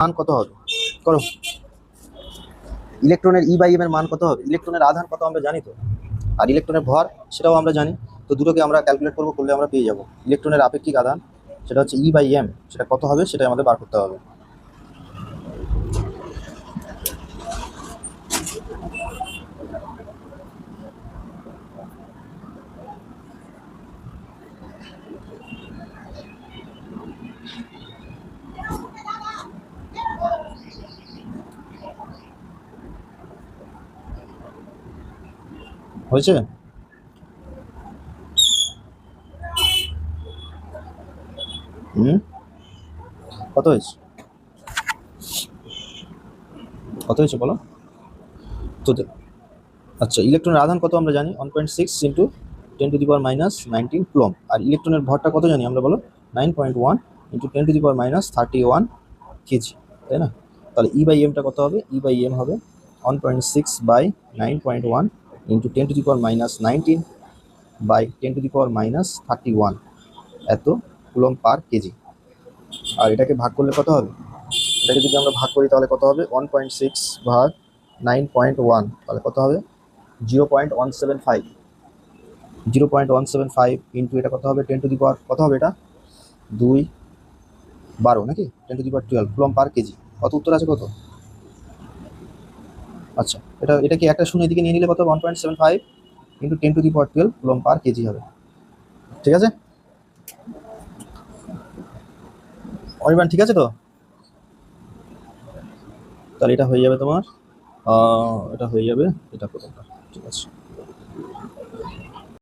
মান কত হবে করো। ইলেকট্রনের ই বাই এম এর মান কত হবে? ইলেকট্রনের আধান কত আমরা জানি তো, আর ইলেকট্রনের ভর সেটাও আমরা জানি। তো দুটোকে আমরা ক্যালকুলেট করবো, করলে আমরা পেয়ে যাবো ইলেকট্রনের আপেক্ষিক আধান, সেটা হচ্ছে ই বাই এম, সেটা কত হবে সেটাই আমাদের বার করতে হবে। হয়েছে? হুম, কত হয়েছে? কত হয়েছে বলো তো। আচ্ছা, ইলেকট্রনের আধান কত আমরা জানি, 1.6 ইন্টু 10⁻⁻19 কুলম্ব। আর ইলেকট্রনের ভরটা কত জানি আমরা বলো, 9.1 ইন্টু 10⁻31 কেজি, তাই না? তাহলে ই বাই এমটা কত হবে? ই বাই এম হবে 1.6/9.1 ইন্টু 10⁻19 বাই 10⁻31 এত কুলম্ব পার কেজি। আর এটাকে ভাগ করলে কত হবে? এটাকে যদি আমরা ভাগ করি তাহলে কত হবে? 1.6 ভাগ 9.1, তাহলে কত হবে? 0.175। 0.175 ইন্টু এটা কত হবে? 10⁻, কত হবে এটা? 212 নাকি? 10⁻12 কুলম্ব পার কেজি। কত উত্তর আছে কত? আচ্ছা, এটা কি একটা শূন্য এদিকে নিয়ে নিলে কত? 1.75 ইন্টু 10⁻12 কুলম্ব পার কেজি হবে। ঠিক আছে অনির্বাণ, ঠিক আছে তো? তাহলে এটা হয়ে যাবে তোমার, এটা হয়ে যাবে, এটা প্রথমটা। ঠিক আছে।